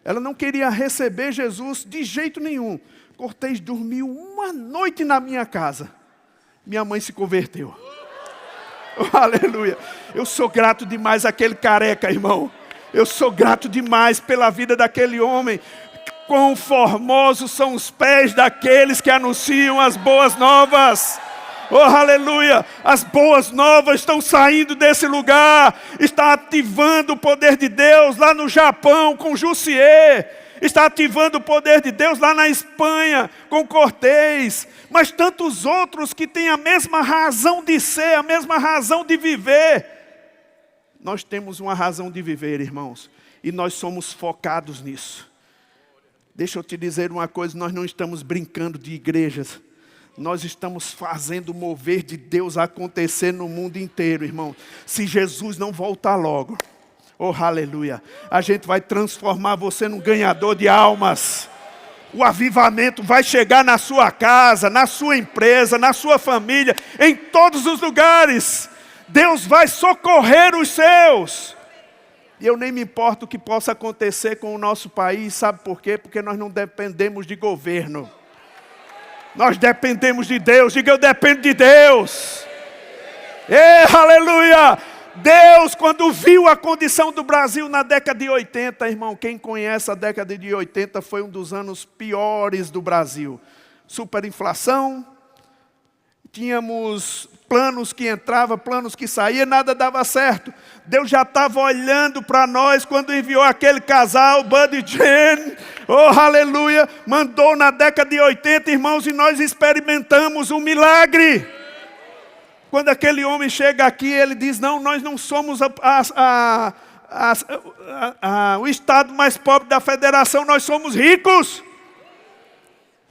Ela não queria receber Jesus de jeito nenhum. Cortez dormiu uma noite na minha casa. Minha mãe se converteu. Oh, aleluia. Eu sou grato demais àquele careca, irmão. Eu sou grato demais pela vida daquele homem. Quão formosos são os pés daqueles que anunciam as boas novas. Oh, aleluia! As boas novas estão saindo desse lugar. Está ativando o poder de Deus lá no Japão com Jussier. Está ativando o poder de Deus lá na Espanha com Cortez. Mas tantos outros que têm a mesma razão de ser, a mesma razão de viver. Nós temos uma razão de viver, irmãos, e nós somos focados nisso. Deixa eu te dizer uma coisa, nós não estamos brincando de igrejas. Nós estamos fazendo o mover de Deus acontecer no mundo inteiro, irmão. Se Jesus não voltar logo, oh aleluia, a gente vai transformar você num ganhador de almas. O avivamento vai chegar na sua casa, na sua empresa, na sua família, em todos os lugares. Deus vai socorrer os seus. E eu nem me importo o que possa acontecer com o nosso país, sabe por quê? Porque nós não dependemos de governo. Nós dependemos de Deus. Diga, eu dependo de Deus. Aleluia! Deus, quando viu a condição do Brasil na década de 80, irmão, quem conhece a década de 80 foi um dos anos piores do Brasil. Superinflação, tínhamos planos que entravam, planos que saíam, nada dava certo. Deus já estava olhando para nós quando enviou aquele casal, Bud e Jen, oh aleluia, mandou na década de 80, irmãos, e nós experimentamos um milagre. Quando aquele homem chega aqui, ele diz, não, nós não somos o estado mais pobre da federação, nós somos ricos.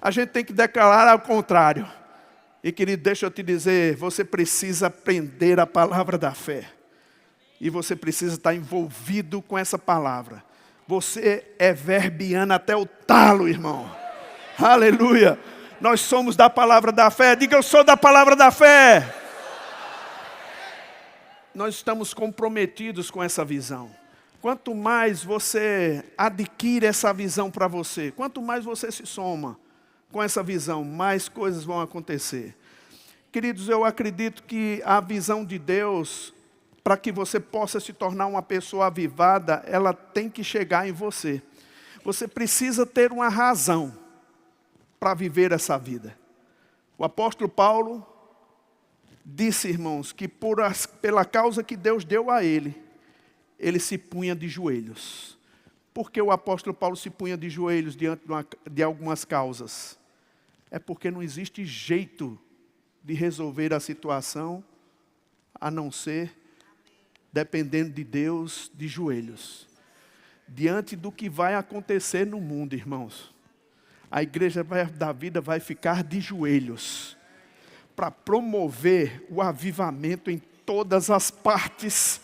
A gente tem que declarar ao contrário. E querido, deixa eu te dizer, você precisa aprender a palavra da fé. E você precisa estar envolvido com essa palavra. Você é verbiano até o talo, irmão. Aleluia. Nós somos da palavra da fé. Diga, eu sou da palavra da fé. Nós estamos comprometidos com essa visão. Quanto mais você adquire essa visão para você, quanto mais você se soma com essa visão, mais coisas vão acontecer. Queridos, eu acredito que a visão de Deus, para que você possa se tornar uma pessoa avivada, ela tem que chegar em você. Você precisa ter uma razão para viver essa vida. O apóstolo Paulo disse, irmãos, que pela causa que Deus deu a ele se punha de joelhos. Por que o apóstolo Paulo se punha de joelhos diante de algumas causas? É porque não existe jeito de resolver a situação, a não ser dependendo de Deus de joelhos. Diante do que vai acontecer no mundo, irmãos, a igreja da vida vai ficar de joelhos para promover o avivamento em todas as partes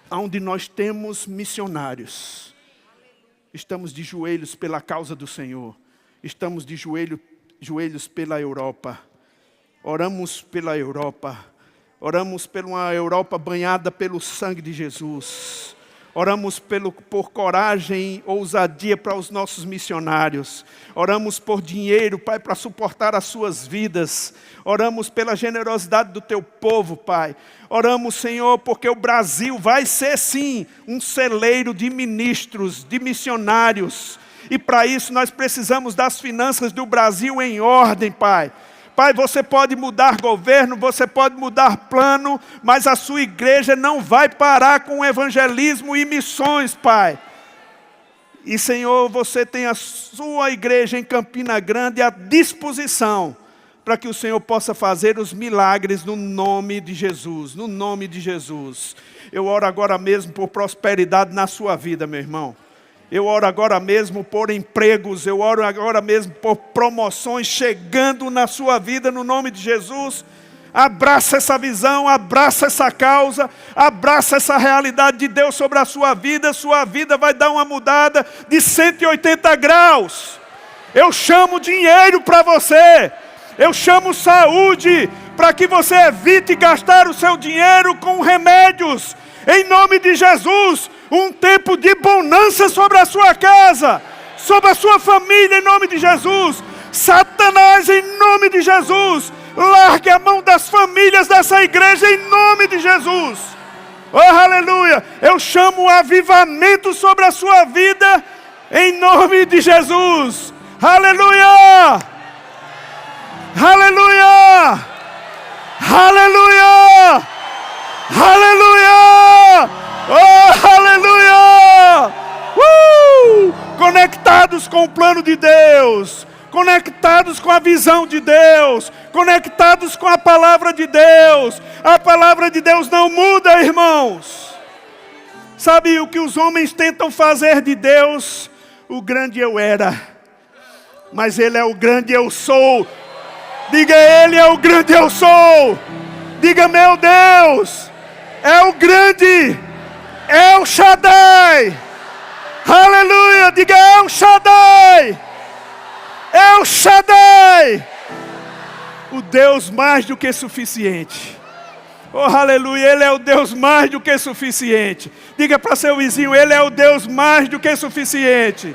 onde nós temos missionários. Estamos de joelhos pela causa do Senhor. Estamos de joelhos pela Europa. Oramos pela Europa. Oramos por uma Europa banhada pelo sangue de Jesus. Oramos por coragem e ousadia para os nossos missionários. Oramos por dinheiro, Pai, para suportar as suas vidas. Oramos pela generosidade do teu povo, Pai. Oramos, Senhor, porque o Brasil vai ser, sim, um celeiro de ministros, de missionários. E para isso nós precisamos das finanças do Brasil em ordem, Pai. Pai, você pode mudar governo, você pode mudar plano, mas a sua igreja não vai parar com evangelismo e missões, Pai. E, Senhor, você tem a sua igreja em Campina Grande à disposição para que o Senhor possa fazer os milagres no nome de Jesus, no nome de Jesus. Eu oro agora mesmo por prosperidade na sua vida, meu irmão. Eu oro agora mesmo por empregos, eu oro agora mesmo por promoções chegando na sua vida no nome de Jesus. Abraça essa visão, abraça essa causa, abraça essa realidade de Deus sobre a sua vida vai dar uma mudada de 180 graus. Eu chamo dinheiro para você, eu chamo saúde para que você evite gastar o seu dinheiro com remédios. Em nome de Jesus, um tempo de bonança sobre a sua casa, sobre a sua família, em nome de Jesus. Satanás, em nome de Jesus, largue a mão das famílias dessa igreja, em nome de Jesus. Oh, aleluia! Eu chamo o avivamento sobre a sua vida, em nome de Jesus. Aleluia! Aleluia! Aleluia! Aleluia! Oh, aleluia! Conectados com o plano de Deus, conectados com a visão de Deus, conectados com a palavra de Deus. A palavra de Deus não muda, irmãos. Sabe o que os homens tentam fazer de Deus? O grande eu era, mas Ele é o grande eu sou. Diga, Ele é o grande eu sou. Diga, meu Deus, é o grande El Shaddai. Aleluia, diga El Shaddai. El Shaddai. O Deus mais do que suficiente. Oh, aleluia, Ele é o Deus mais do que suficiente. Diga para seu vizinho, Ele é o Deus mais do que suficiente.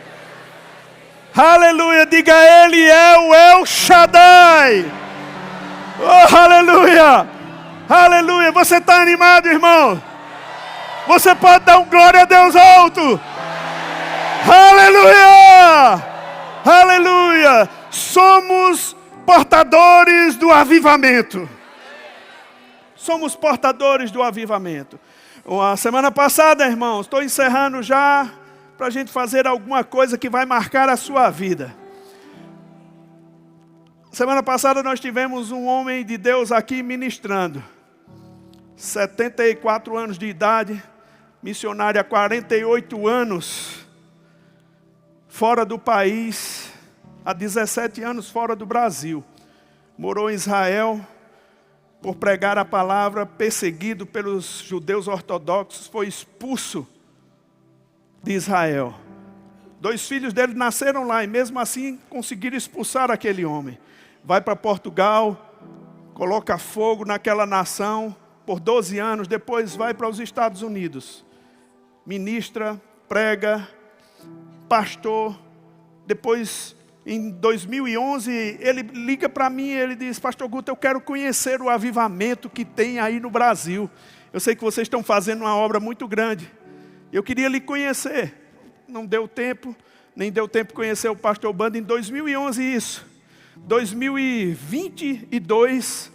Aleluia, diga, Ele é o El Shaddai. Oh, aleluia, aleluia. Você está animado, irmão? Você pode dar um glória a Deus alto. Aleluia, aleluia. Somos portadores do avivamento. Somos portadores do avivamento. A semana passada, irmãos, estou encerrando já, para a gente fazer alguma coisa que vai marcar a sua vida. Semana passada nós tivemos um homem de Deus aqui ministrando. 74 anos de idade, missionário há 48 anos, fora do país, há 17 anos fora do Brasil. Morou em Israel, por pregar a palavra, perseguido pelos judeus ortodoxos, foi expulso de Israel. 2 filhos dele nasceram lá e mesmo assim conseguiram expulsar aquele homem. Vai para Portugal, coloca fogo naquela nação por 12 anos, depois vai para os Estados Unidos. Ministra, prega, pastor. Depois, em 2011, ele liga para mim e ele diz, pastor Guto, eu quero conhecer o avivamento que tem aí no Brasil. Eu sei que vocês estão fazendo uma obra muito grande. Eu queria lhe conhecer. Não deu tempo, nem deu tempo de conhecer o pastor Bando em 2011 isso. 2022,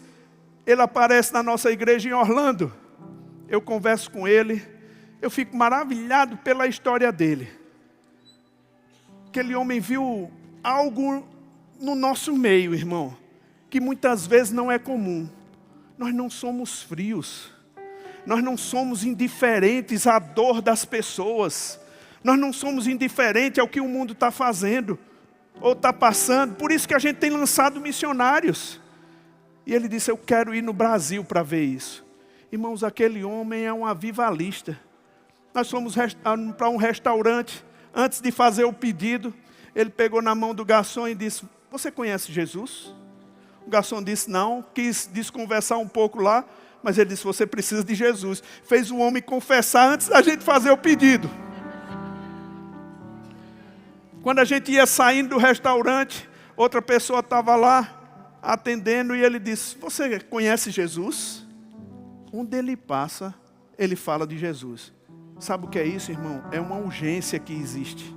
ele aparece na nossa igreja em Orlando. Eu converso com ele, eu fico maravilhado pela história dele. Aquele homem viu algo no nosso meio, irmão, que muitas vezes não é comum. Nós não somos frios. Nós não somos indiferentes à dor das pessoas. Nós não somos indiferentes ao que o mundo está fazendo ou está passando. Por isso que a gente tem lançado missionários. E ele disse, eu quero ir no Brasil para ver isso. Irmãos, aquele homem é um avivalista. Nós fomos para um restaurante. Antes de fazer o pedido, ele pegou na mão do garçom e disse, você conhece Jesus? O garçom disse não, quis desconversar um pouco lá, mas ele disse, você precisa de Jesus. Fez o homem confessar antes da gente fazer o pedido. Quando a gente ia saindo do restaurante, outra pessoa estava lá atendendo e ele disse, você conhece Jesus? Onde ele passa, ele fala de Jesus. Sabe o que é isso, irmão? É uma urgência que existe.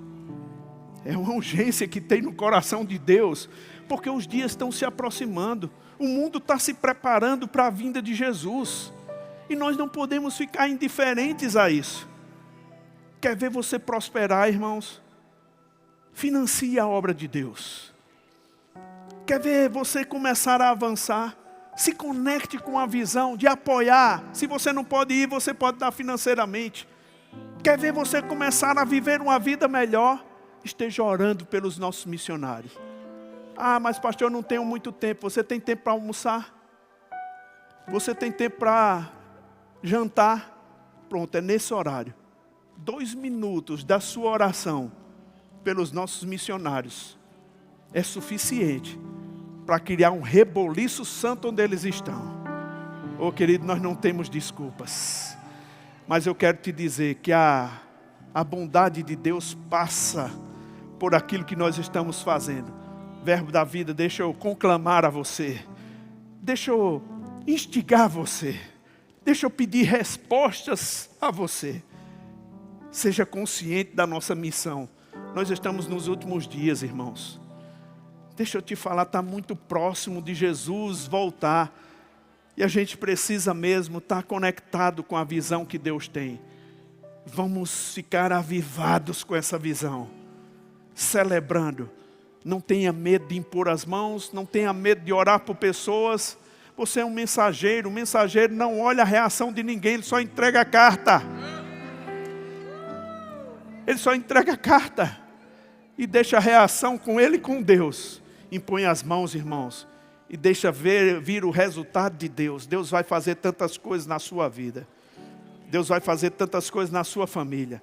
É uma urgência que tem no coração de Deus, porque os dias estão se aproximando. O mundo está se preparando para a vinda de Jesus. E nós não podemos ficar indiferentes a isso. Quer ver você prosperar, irmãos? Financie a obra de Deus. Quer ver você começar a avançar? Se conecte com a visão de apoiar. Se você não pode ir, você pode dar financeiramente. Quer ver você começar a viver uma vida melhor? Esteja orando pelos nossos missionários. Ah, mas pastor, eu não tenho muito tempo. Você tem tempo para almoçar? Você tem tempo para jantar? Pronto, é nesse horário. 2 minutos da sua oração pelos nossos missionários é suficiente para criar um reboliço santo onde eles estão. Oh, querido, nós não temos desculpas. Mas eu quero te dizer que a bondade de Deus passa por aquilo que nós estamos fazendo. Verbo da vida, deixa eu conclamar a você. Deixa eu instigar você. Deixa eu pedir respostas a você. Seja consciente da nossa missão. Nós estamos nos últimos dias, irmãos. Deixa eu te falar, está muito próximo de Jesus voltar. E a gente precisa mesmo estar conectado com a visão que Deus tem. Vamos ficar avivados com essa visão. Celebrando. Não tenha medo de impor as mãos. Não tenha medo de orar por pessoas. Você é um mensageiro. O mensageiro não olha a reação de ninguém. Ele só entrega a carta. ele só entrega a carta e deixa a reação com ele e com Deus. Impõe as mãos, irmãos, e deixa vir o resultado de Deus. Deus vai fazer tantas coisas na sua vida. Deus vai fazer tantas coisas na sua família.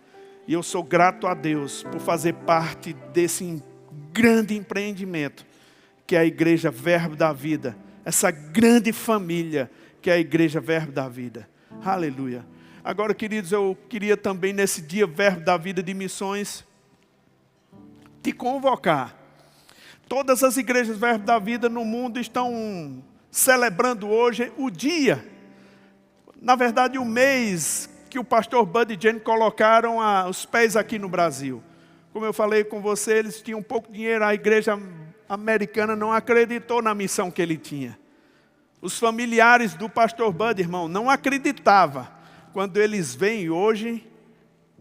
E eu sou grato a Deus por fazer parte desse grande empreendimento, que é a Igreja Verbo da Vida. Essa grande família, que é a Igreja Verbo da Vida. Aleluia. Agora, queridos, eu queria também, nesse dia Verbo da Vida de Missões, te convocar. Todas as igrejas Verbo da Vida no mundo estão celebrando hoje o dia, na verdade o mês, que o pastor Bud e Jane colocaram os pés aqui no Brasil. Como eu falei com você, eles tinham pouco dinheiro, a igreja americana não acreditou na missão que ele tinha. Os familiares do pastor Bud, irmão, não acreditavam. Quando eles vêm hoje,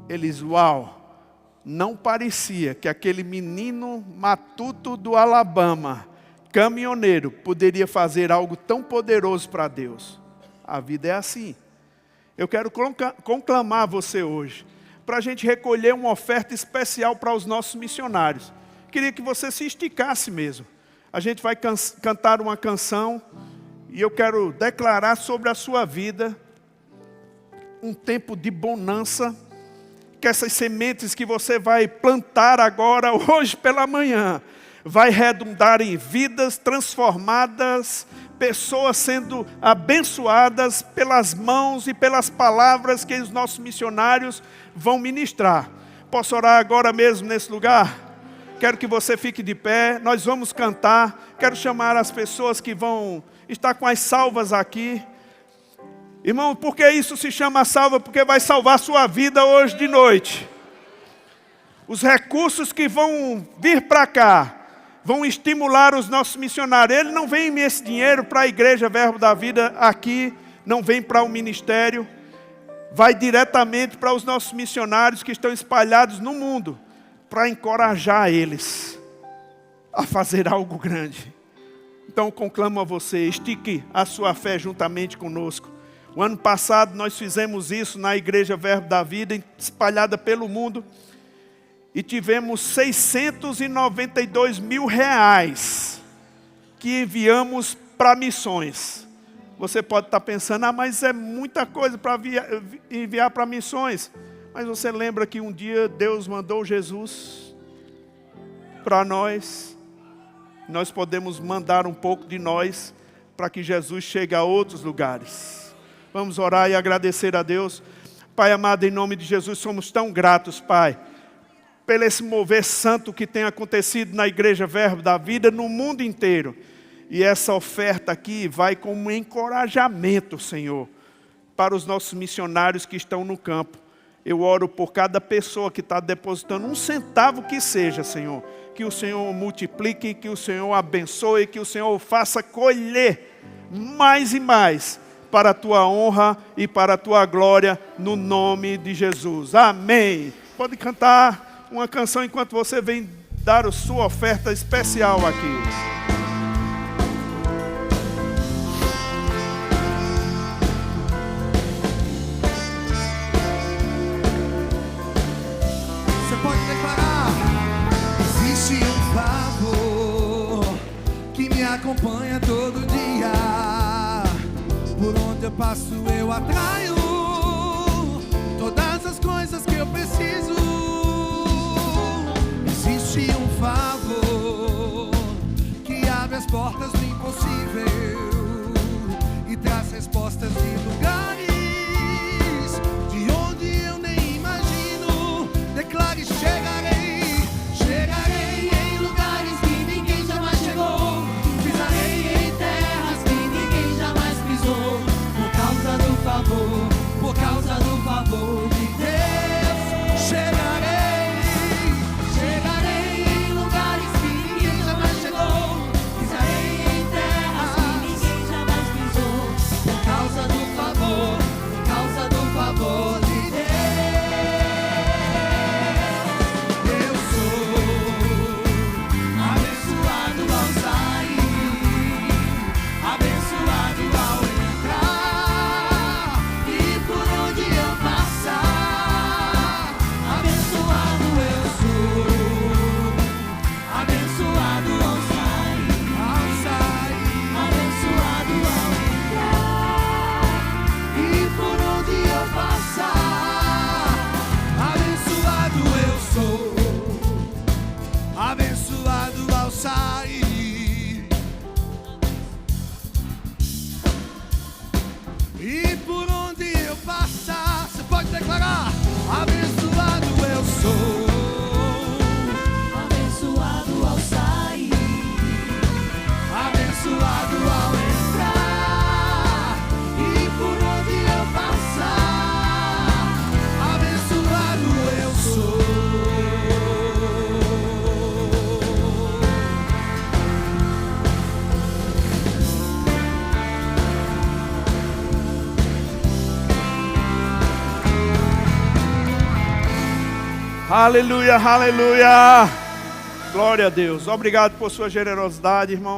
eles, uau, não parecia que aquele menino matuto do Alabama, caminhoneiro, poderia fazer algo tão poderoso para Deus. A vida é assim. Eu quero conclamar você hoje, para a gente recolher uma oferta especial para os nossos missionários. Queria que você se esticasse mesmo. A gente vai cantar uma canção, e eu quero declarar sobre a sua vida um tempo de bonança, que essas sementes que você vai plantar agora, hoje pela manhã, vai redundar em vidas transformadas, pessoas sendo abençoadas pelas mãos e pelas palavras que os nossos missionários vão ministrar. Posso orar agora mesmo nesse lugar? Quero que você fique de pé, nós vamos cantar. Quero chamar as pessoas que vão estar com as salvas aqui. Irmão, por que isso se chama salva? Porque vai salvar a sua vida hoje de noite. Os recursos que vão vir para cá vão estimular os nossos missionários. Ele não vem esse dinheiro para a Igreja Verbo da Vida aqui, não vem para o ministério, vai diretamente para os nossos missionários que estão espalhados no mundo, para encorajar eles a fazer algo grande. Então conclamo a você, estique a sua fé juntamente conosco. O ano passado nós fizemos isso na Igreja Verbo da Vida, espalhada pelo mundo, e tivemos 692 mil reais que enviamos para missões. Você pode estar pensando, mas é muita coisa para enviar para missões. Mas você lembra que um dia Deus mandou Jesus para nós. Nós podemos mandar um pouco de nós para que Jesus chegue a outros lugares. Vamos orar e agradecer a Deus. Pai amado, em nome de Jesus, somos tão gratos, Pai, pelo esse mover santo que tem acontecido na Igreja Verbo da Vida no mundo inteiro. E essa oferta aqui vai como um encorajamento, Senhor, para os nossos missionários que estão no campo. Eu oro por cada pessoa que está depositando um centavo que seja, Senhor. Que o Senhor multiplique, que o Senhor abençoe, que o Senhor faça colher mais e mais para a Tua honra e para a Tua glória, no nome de Jesus. Amém. Pode cantar uma canção enquanto você vem dar a sua oferta especial aqui. Você pode declarar: existe um favor que me acompanha todo dia. Por onde eu passo eu atraio todas as coisas que eu preciso. Existe um favor que abre as portas do impossível e traz respostas de lugares de onde eu nem imagino. Declare: chegarei, chegarei em lugares que ninguém jamais chegou. Pisarei em terras que ninguém jamais pisou. Por causa do favor, por causa do favor de Deus. Chegarei. Por causa do favor Aleluia, aleluia. Glória a Deus. Obrigado por sua generosidade, irmão.